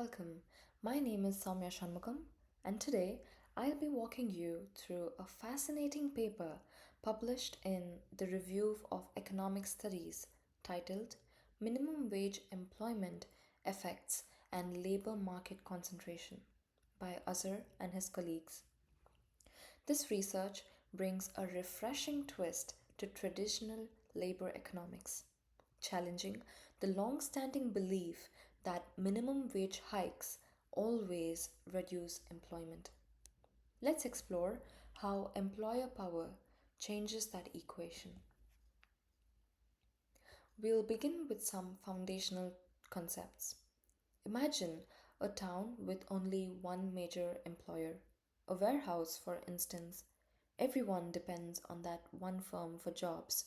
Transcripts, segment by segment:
welcome. My name is Soumya Shanmugam, and today I'll be walking you through a fascinating paper published in the Review of Economic Studies titled Minimum Wage Employment Effects and Labor Market Concentration by Azhar and his colleagues. This research brings a refreshing twist to traditional labor economics, challenging the long standing belief that minimum wage hikes always reduce employment. Let's explore how employer power changes that equation. We'll begin with some foundational concepts. Imagine a town with only one major employer, a warehouse, for instance. Everyone depends on that one firm for jobs.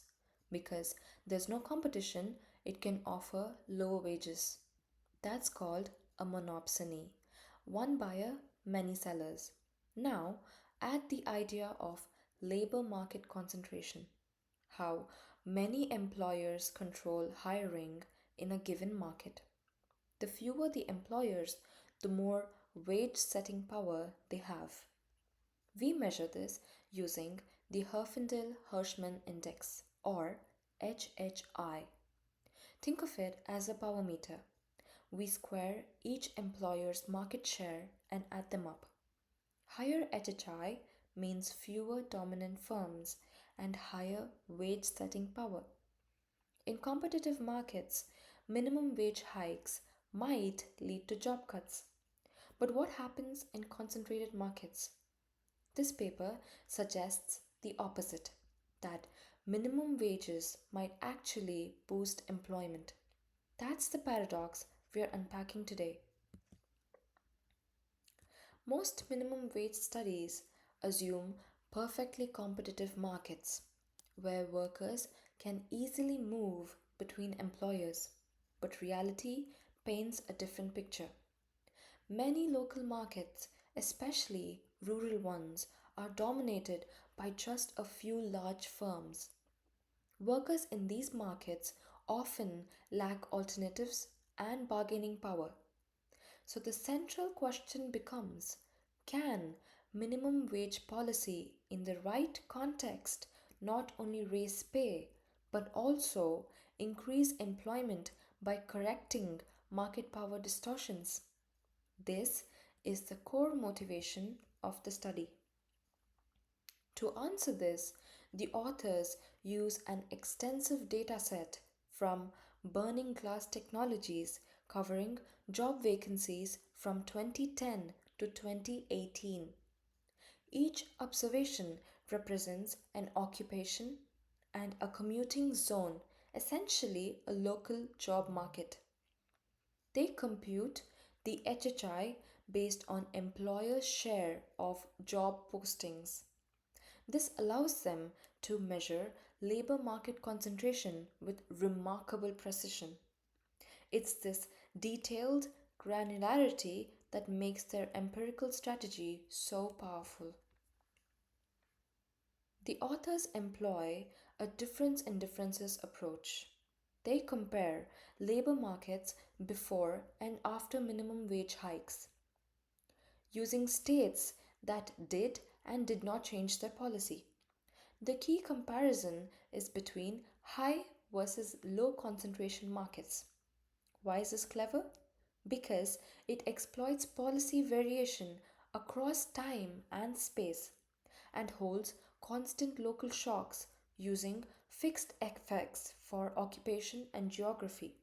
Because there's no competition, it can offer lower wages. That's called a monopsony. One buyer, many sellers. Now, add the idea of labor market concentration. How many employers control hiring in a given market. The fewer the employers, the more wage setting power they have. We measure this using the Herfindahl Hirschman Index, or HHI. Think of it as a power meter. We square each employer's market share and add them up. Higher HHI means fewer dominant firms and higher wage setting power. In competitive markets, minimum wage hikes might lead to job cuts. But what happens in concentrated markets? This paper suggests the opposite, that minimum wages might actually boost employment. That's the paradox we're unpacking today. Most minimum wage studies assume perfectly competitive markets where workers can easily move between employers, but reality paints a different picture. Many local markets, especially rural ones, are dominated by just a few large firms. Workers in these markets often lack alternatives and bargaining power. So the central question becomes, can minimum wage policy in the right context not only raise pay but also increase employment by correcting market power distortions? This is the core motivation of the study. To answer this, the authors use an extensive data set from Burning Glass Technologies covering job vacancies from 2010 to 2018. Each observation represents an occupation and a commuting zone, essentially a local job market. They compute the HHI based on employers' share of job postings. This allows them to measure labor market concentration with remarkable precision. It's this detailed granularity that makes their empirical strategy so powerful. The authors employ a difference in differences approach. They compare labor markets before and after minimum wage hikes, using states that did and did not change their policy. The key comparison is between high versus low concentration markets. Why is this clever? Because it exploits policy variation across time and space and holds constant local shocks using fixed effects for occupation and geography.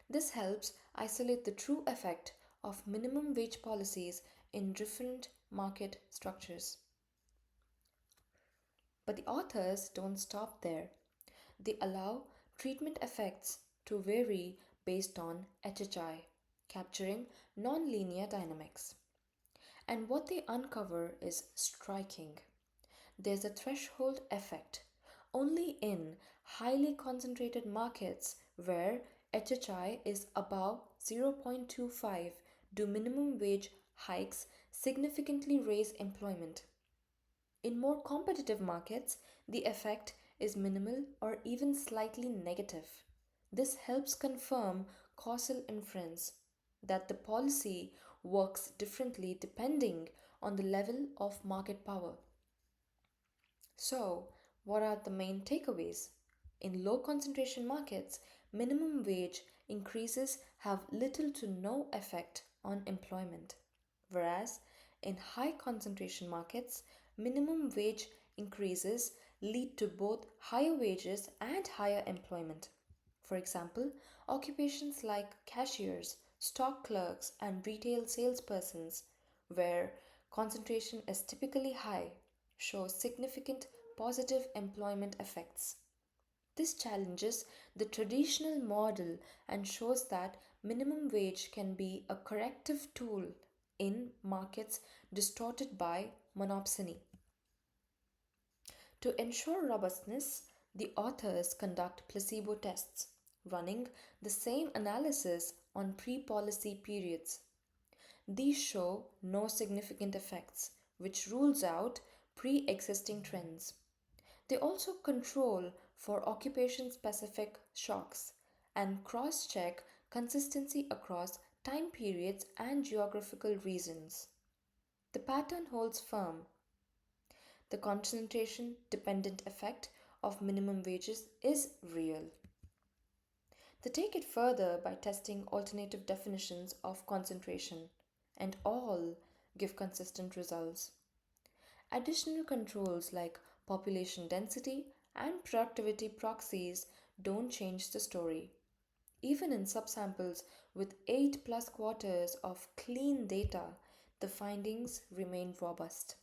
This helps isolate the true effect of minimum wage policies in different market structures. But the authors don't stop there. They allow treatment effects to vary based on HHI, capturing nonlinear dynamics. And what they uncover is striking. There's a threshold effect. Only in highly concentrated markets where HHI is above 0.25 do minimum wage hikes significantly raise employment. In more competitive markets, the effect is minimal or even slightly negative. This helps confirm causal inference. that the policy works differently depending on the level of market power. So, what are the main takeaways? In low concentration markets, minimum wage increases have little to no effect on employment, whereas in high concentration markets, minimum wage increases lead to both higher wages and higher employment. For example, occupations like cashiers, stock clerks, and retail salespersons, where concentration is typically high, show significant positive employment effects. This challenges the traditional model and shows that minimum wage can be a corrective tool in markets distorted by monopsony. To ensure robustness, the authors conduct placebo tests, running the same analysis on pre policy periods. These show no significant effects, which rules out pre existing trends. They also control for occupation specific shocks and cross check consistency across time periods and geographical regions. The pattern holds firm. The concentration dependent effect of minimum wages is real. They take it further by testing alternative definitions of concentration, and all give consistent results. Additional controls like population density and productivity proxies don't change the story. Even in subsamples with 8 plus quarters of clean data, the findings remain robust.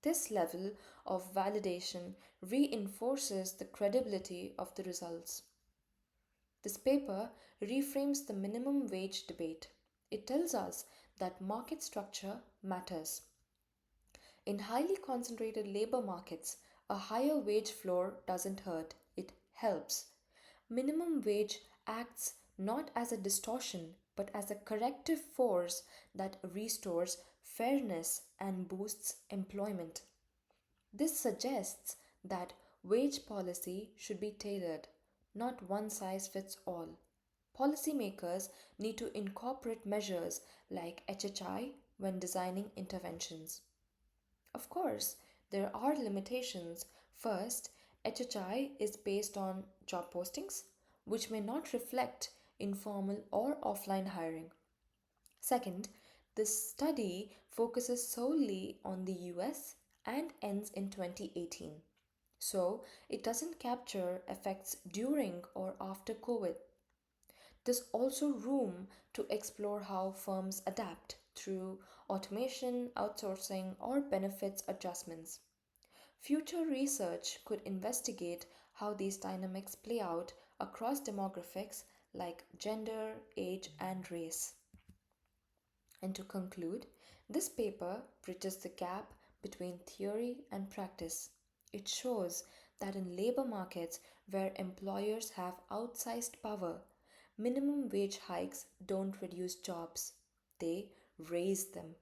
This level of validation reinforces the credibility of the results. This paper reframes the minimum wage debate. It tells us that market structure matters. In highly concentrated labor markets, a higher wage floor doesn't hurt, it helps. Minimum wage acts not as a distortion but as a corrective force that restores fairness and boosts employment. This suggests that wage policy should be tailored, not one size fits all. Policymakers need to incorporate measures like HHI when designing interventions. Of course, there are limitations. First, HHI is based on job postings, which may not reflect informal or offline hiring. Second, this study focuses solely on the US and ends in 2018. So, it doesn't capture effects during or after COVID. There's also room to explore how firms adapt through automation, outsourcing, or benefits adjustments. Future research could investigate how these dynamics play out across demographics like gender, age, and race. And to conclude, this paper bridges the gap between theory and practice. It shows that in labor markets where employers have outsized power, minimum wage hikes don't reduce jobs, they raise them.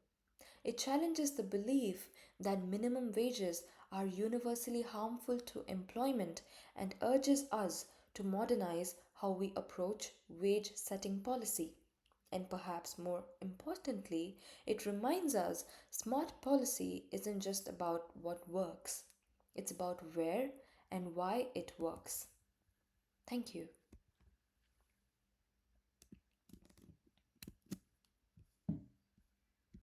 It challenges the belief that minimum wages are universally harmful to employment and urges us to modernize how we approach wage setting policy. And perhaps more importantly, it reminds us smart policy isn't just about what works, it's about where and why it works. Thank you.